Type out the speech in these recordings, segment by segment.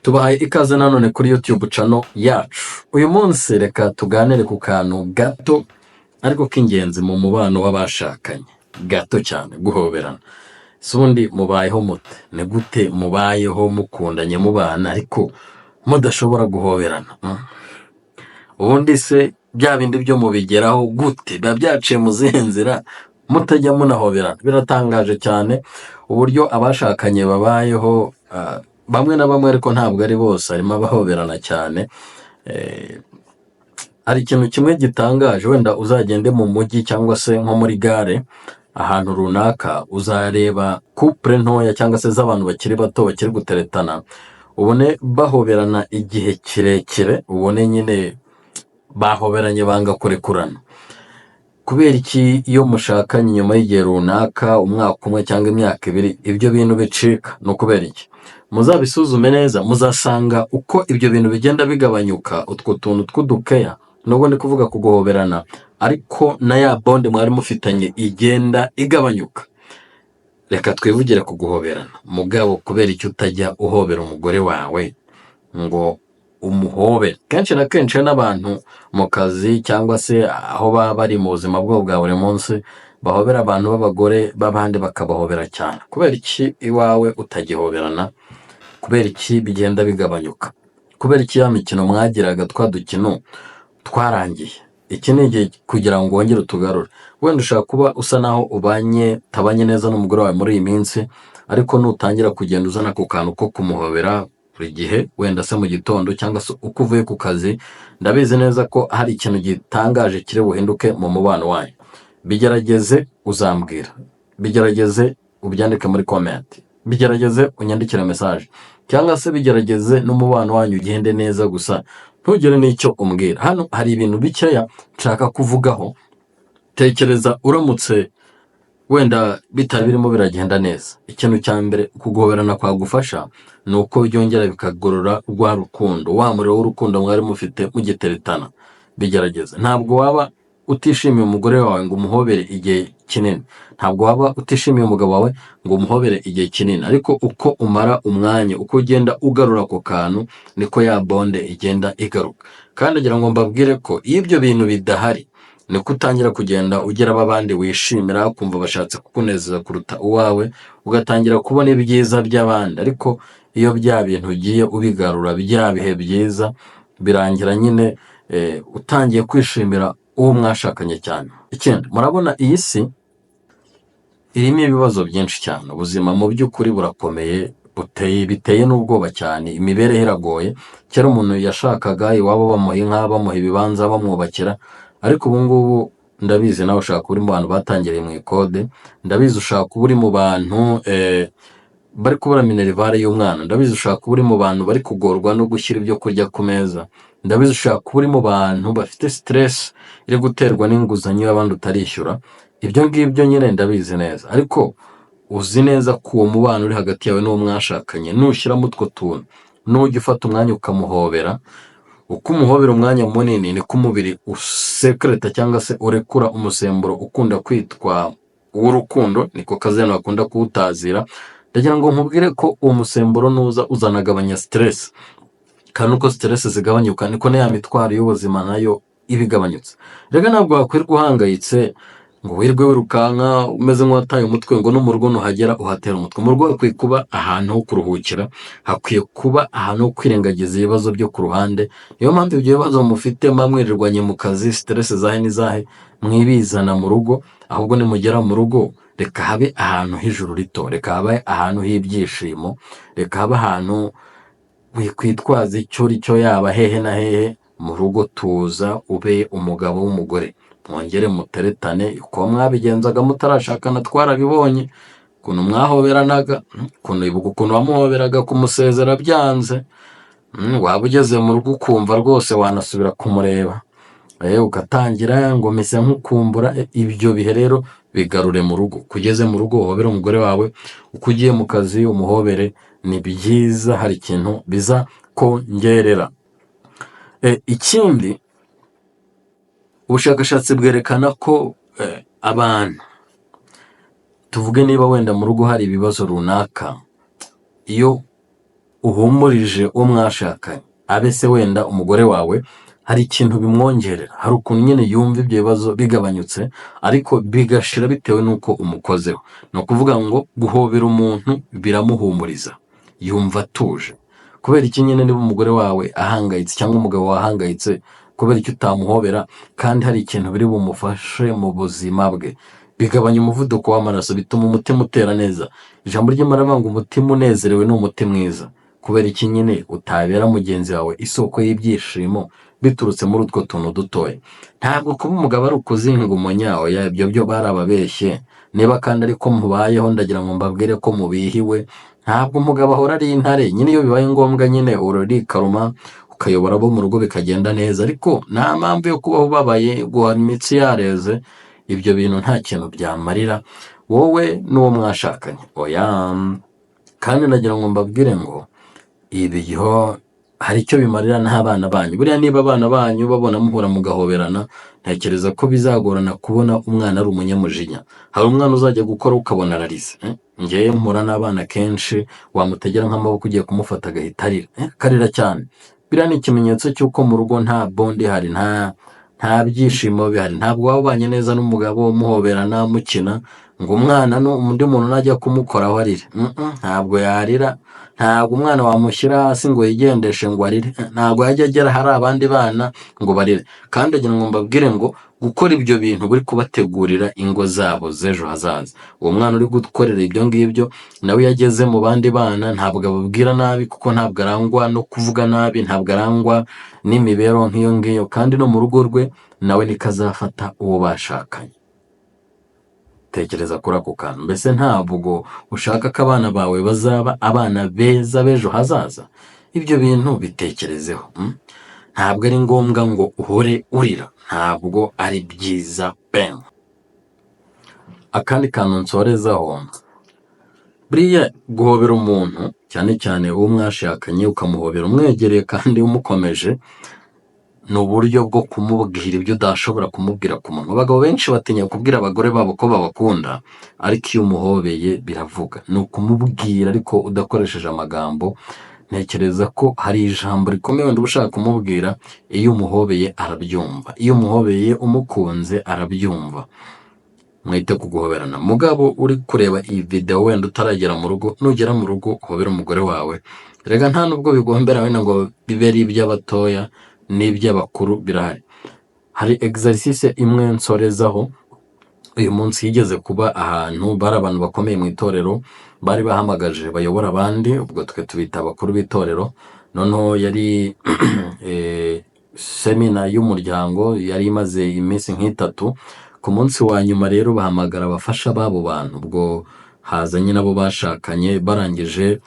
tubahaye ikaze nanone kuri YouTube channel yacu. Uyu munsi reka tuganire ku kantu gato ariko k'ingenzi mu mubano w'abashakanye. Gato cyane, guhoberana. Sundi mubayeho mute? Ni gute mubayeho mukundanye mubana ariko mudashobora guhoberana? Ubundi se bya bindi byo mubigeraho gute? Biba byaciye mu zihe nzira mutajya munahoberana? Biratangaje cyane uburyo abashakanye babayeho, bamwe na bamwe ariko ntabwo ari bose, harimo abahoberana cyane. Hari ikintu kimwe gitangaje, wenda uzagende mu mujyi cyangwa se nko muri gare ahantu runaka, uzareba couple ntoya cyangwa se z'abantu bakiri bato bakiri guteretana, ubone bahoberana igihe kirekire, ubone nyine bahoberanye banga kurekurana. Kubera iki iyo mushakanye nyuma y'igihe runaka, umwaka umwe cyangwa imyaka ibiri, ibyo bintu bicika? No kubera iki? Muzabisuzume neza, muzasanga uko ibyo bintu bigenda bigabanyuka, utwo tuntu tw'udukeya, nubwo ndi kuvuga ku guhoberana, ariko na ya bonde mwari mufitanye igenda igabanyuka. Reka twivugire ku guhoberana. Mugabo, kubera icyo utajya uhobera umugore wawe ngo umuhobere? Kenshi na kenshi n'abantu mu kazi cyangwa se aho baba bari mu buzima bwabo bwa buri munsi, bahobera abantu b'abagore b'abandi bakabahobera cyane. Kubera iki iwawe utagihoberana? Kubera iki bigenda bigabanyuka? Kubera iki ya mikino mwagiraga, twa dukino twarangiye? Iki ni igihe kugira ngo wongere utugarure. Wenda ushaka kuba usa naho tabanye neza n'umugore wawe muri iyi minsi, ariko nutangira kugenda uzana ku kantu ko kumuhobera buri gihe, wenda se mu gitondo cyangwa se uko uvuye ku kazi, ndabizi neza ko hari ikintu gitangaje kiri buhinduke mu mubano wanyu. Bigerageze uzambwira, bigerageze ubyandike muri comment, bigerageze unyandikire message, cyangwa se bigerageze n'umubano wanyu ugende neza, gusa ntugire n'icyo umbwira. Hano hari ibintu bikeya nshaka kuvugaho. Tekereza uramutse wenda bitari birimo biragenda neza. Ikintu cya mbere kuguhoberana kwagufasha ni uko byongera bikagorora rwa rukundo, wa muriro w'urukundo mwari mufite mugiteretana. Bigerageze. Ntabwo waba utishimiye umugore wawe ngo umuhobere igihe kinini, ntabwo waba utishimiye umugabo wawe ngo umuhobere igihe kinini, ariko uko umara umwanya, uko ugenda ugarura ako kantu, niko ya bonde igenda igaruka. Kandi ngira ngo mbabwire ko iyo ibyo bintu bidahari, niko utangira kugenda ugira abandi wishimira, kumva bashatse kukunezeza kuruta uwawe, ugatangira kubona ibyiza by'abandi. Ariko iyo bya bintu ugiye ubigarura, bya bihe byiza, birangira nyine utangiye kwishimira uwo mwashakanye cyane. Ikindi, murabona iyi si irimo ibibazo byinshi cyane. Ubuzima mu by'ukuri burakomeye, biteye n'ubwoba cyane. Imibereho iragoye. Kera umuntu yashakaga iwabo bamuha inka, bamuha ibibanza, bamwubakira, ariko ubu ngubu ndabizi nawe ushaka kuba uri mu bantu batangiriye mu ikode, ndabizi ushaka kuba uri mu bantu bari kubura minerivare y'umwana, ndabizi ushaka kuba uri mu bantu bari kugorwa no gushyira ibyo kurya ku meza, ndabizi ushaka kuba uri mu bantu bafite stress iri guterwa n'inguzanyo y'abandi utarishyura. Ibyo ngibyo nyine ndabizi neza, ariko uzi neza ko uwo mubano uri hagati yawe n'uwo mwashakanye, nushyiramo utwo tuntu, nujya ufata umwanya ukamuhobera, uko umuhobera umwanya munini, niko umubiri usekreta cyangwa se urekura umusemburo ukunda kwitwa uw'urukundo, niko kazeno bakunda kuwutazira. Ndagira ngo nkubwire ko uwo musemburo nuza uzanagabanya stress, kandi uko stress zigabanyuka niko na ya mitwaro y'ubuzima nayo ibigabanyutse. Rega ntabwo wakwirwa uhangayitse ngo wirwe wirukanka umeze nk'uwataye umutwe, ngo no mu rugo nuhagera uhatera umutwe. Mu rugo hakwiye kuba ahantu ho kuruhukira, hakwiye kuba ahantu ho kwirengagiza ibibazo byo ku ruhande. Niyo mpamvu ibyo bibazo mufite mwirirwanye mu kazi, stress zahe n'izahe, mwibizana mu rugo. Ahubwo nimugera mu rugo, reka habe ahantu h'ijuru rito, reka habe ahantu h'ibyishimo, reka habe ahantu wikwitwaza icyo uri cyo, yaba hehe na hehe. Mu rugo tuza, ube umugabo w'umugore, mwongere muteretane uko mwabigenzaga mutarashakana. Twarabibonye ukuntu mwahoberanaga, ukuntu wamuhoberaga kumusezera byanze, waba ugeze mu rugo ukumva rwose wanasubira kumureba, ugatangira ngo mese nk'ukumbura. Ibyo bihe rero bigarure mu rugo. Kugeze mu rugo uhobere umugore wawe, uko ugiye mu kazi umuhobere. Ni byiza, hari ikintu biza kongerera. Ikindi, ubushakashatsi bwerekana ko abantu, tuvuge niba wenda mu rugo hari ibibazo runaka, iyo uhumurije uwo mwashakanye, abe se wenda umugore wawe, hari ikintu bimwongerera, hari ukuntu nyine yumva ibyo bibazo bigabanyutse, ariko bigashira bitewe n'uko umukozeho. Ni ukuvuga ngo guhobera umuntu biramuhumuriza, yumva atuje. Kubera iki nyine niba umugore wawe ahangayitse cyangwa umugabo wahangayitse, kubera icyo utamuhobera kandi hari ikintu biri bumufashe mu buzima bwe, bigabanya umuvuduko w'amaraso, bituma umutima utera neza. Ijambo ry'Imana rivuga ngo umutima unezerewe ni umuti mwiza. Kubera iki nyine utabera mugenzi wawe isoko y'ibyishimo biturutse muri utwo tuntu dutoya? Ntabwo kuba umugabo ari ukuzinga umunyawe, ibyo byo barababeshye. Niba kandi ariko mubayeho, ndagira ngo mbabwire ko mubihiwe. Ntabwo umugabo ahora ari intare, nyine iyo bibaye ngombwa nyine urarikaruma ukayobora abo mu rugo bikagenda neza, ariko nta mpamvu yo kubaho ubabaye, guhana imitsi yareze. Ibyo bintu nta kintu byamarira wowe n'uwo mwashakanye, oya. Kandi nagira ngo mbabwire ngo ibyo hari icyo bimarira n'abana banyu. Buriya niba abana banyu babona muhora mugahoberana, ntekereza ko bizagorana kubona umwana ari umunyamujinya. Hari umwana uzajya gukora ukabona ararize. Ngewe mpura n'abana kenshi, wamutegera nk'amaboko ugiye kumufata agahita arira, akarira cyane. Biriya ni ikimenyetso cy'uko mu rugo nta bondi ihari, nta byishimo bihari. Ntabwo waba ubanye neza n'umugabo muhoberana mukina ngo umwana undi muntu najya kumukoraho arire. Ntabwo yarira. Ntabwo umwana wamushyira hasi ngo yigendeshe ngo arire. Ntabwo yajya agera hari abandi bana ngo barire. Kandi agira ngo mbabwire ngo gukora ibyo bintu buri kubategurira ingo zabo z'ejo hazaza. Uwo mwana uri gukorera ibyo ngibyo nawe iyo ageze mu bandi bana ntabwo ababwira nabi, kuko ntabwo arangwa no kuvuga nabi, ntabwo arangwa n'imibereho nk'iyo ngiyo. Kandi no mu rugo rwe nawe niko azafata uwo bashakanye. Tekereza kuri ako kantu. Mbese ntabwo ushaka ko abana bawe bazaba abana beza b'ejo hazaza? Ibyo bintu bitekerezeho. Ntabwo ari ngombwa ngo uhore urira, ntabwo ari byiza pe. Akandi kantu nsorezaho, buriya guhobera umuntu, cyane cyane uwo mwashakanye, ukamuhobera umwegereye kandi umukomeje, ni uburyo bwo kumubwira ibyo udashobora kumubwira ku munwa. Abagabo benshi batinya kubwira abagore babo ko babakunda, ariko iyo umuhobeye biravuga. Ni ukumubwira ariko udakoresheje amagambo. Ntekereza ko hari ijambo rikomeye wenda uba ushaka kumubwira, iyo umuhobeye arabyumva. Iyo umuhobeye umukunze arabyumva. Mwite ku guhoberana. Mugabo uri kureba iyi video wenda utaragera mu rugo, nugera mu rugo uhobera umugore wawe. Rega nta nubwo bigombera wenda ngo bibe ari iby'abatoya n'iby'abakuru, birahari. Hari exercice imwe nsorezaho uyu munsi yigeze kuba ahantu, bari abantu bakomeye mu itorero, bari bahamagaje bayobora abandi, ubwo twe tubita abakuru b'itorero. Noneho yari semina y'umuryango, yari imaze iminsi nk'itatu. Ku munsi wa nyuma rero bahamagara abafasha b'abo bantu, ubwo hazanye nabo bashakanye. Barangije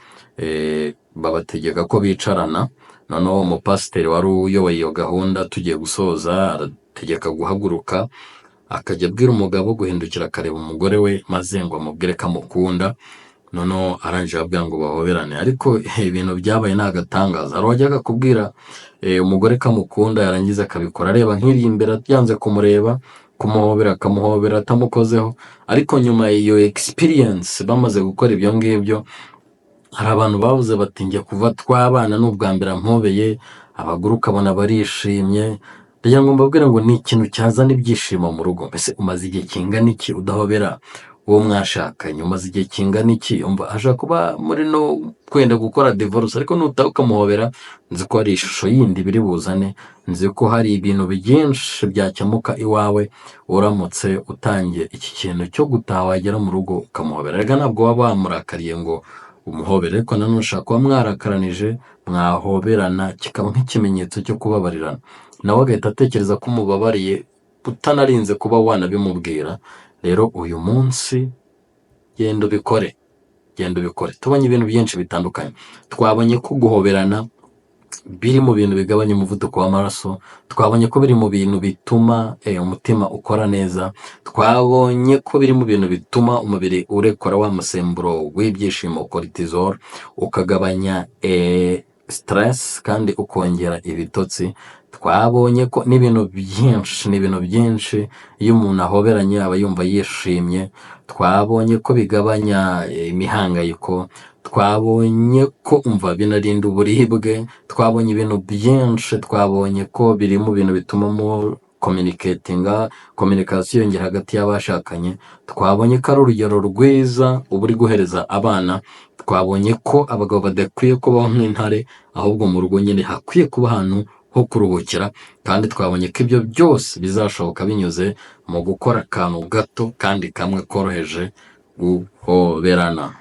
babategeka ko bicarana. Noneho umupasiteri wari uyoboye iyo gahunda, tugiye gusoza arategeka guhaguruka, akajya abwira umugabo guhindukira akareba umugore we, maze ngo amubwire ko amukunda. Noneho arangije ababwira ngo bahoberane. Ariko ibintu byabaye ni agatangaza. Hari uwajyaga kubwira umugore ko amukunda, yarangiza akabikora areba nk'iri imbere, yanze kumureba, kumuhobera akamuhobera atamukozeho. Ariko nyuma iyo experience, bamaze gukora ibyo ngibyo, hari abantu bavuze bati njye kuva twabana n'ubwa mbere ampobeye, abagore ukabona barishimye. Ndagira ngo mbabwire ngo ni ikintu cyazana ibyishimo mu rugo. Mbese umaze igihe kingana iki udahobera uwo mwashakanye? Umaze igihe kingana iki? Ashobora kuba muri no kwenda gukora divorce, ariko nutaha ukamuhobera, nzi ko hari ishusho yindi biri buzane. Nzi ko hari ibintu byinshi byakemuka iwawe uramutse utangiye iki kintu cyo gutaha wagera mu rugo ukamuhobera. Rega ntabwo waba wamurakariye ngo umuhobere, ariko nanone ushaka kuba mwarakaranije, mwahoberana, kikaba nk'ikimenyetso cyo kubabarirana. Nawe agahita atekereza ko umubabariye utanarinze kuba wanabimubwira. Rero uyu munsi genda ubikore. Tubonye ibintu byinshi bitandukanye. Twabonye ko guhoberana biri mu bintu bigabanya umuvuduko w'amaraso. Twabonye ko biri mu bintu bituma umutima ukora neza. Twabonye ko biri mu bintu bituma umubiri urekora wa musemburo w'ibyishimo cortisol, ukagabanya stress kandi ukongera ibitotsi. Twabonye ko n'ibintu byinshi iyo umuntu ahoberanye aba yumva yishimye. Twabonye ko bigabanya imihangayiko. twabonye ko umva binarinda uburibwe, twabonye ibintu byinshi, twabonye ko biri mu bintu bituma mu kominikasiyo yongera hagati y'abashakanye, twabonye ko ari urugero rwiza uba uri guhereza abana, twabonye ko abagabo badakwiye kubaho nk'intare, ahubwo mu rugo nyine hakwiye kuba ahantu ho kuruhukira, kandi twabonye ko ibyo byose bizashoboka binyuze mu gukora akantu gato kandi kamwe koroheje, guhoberana.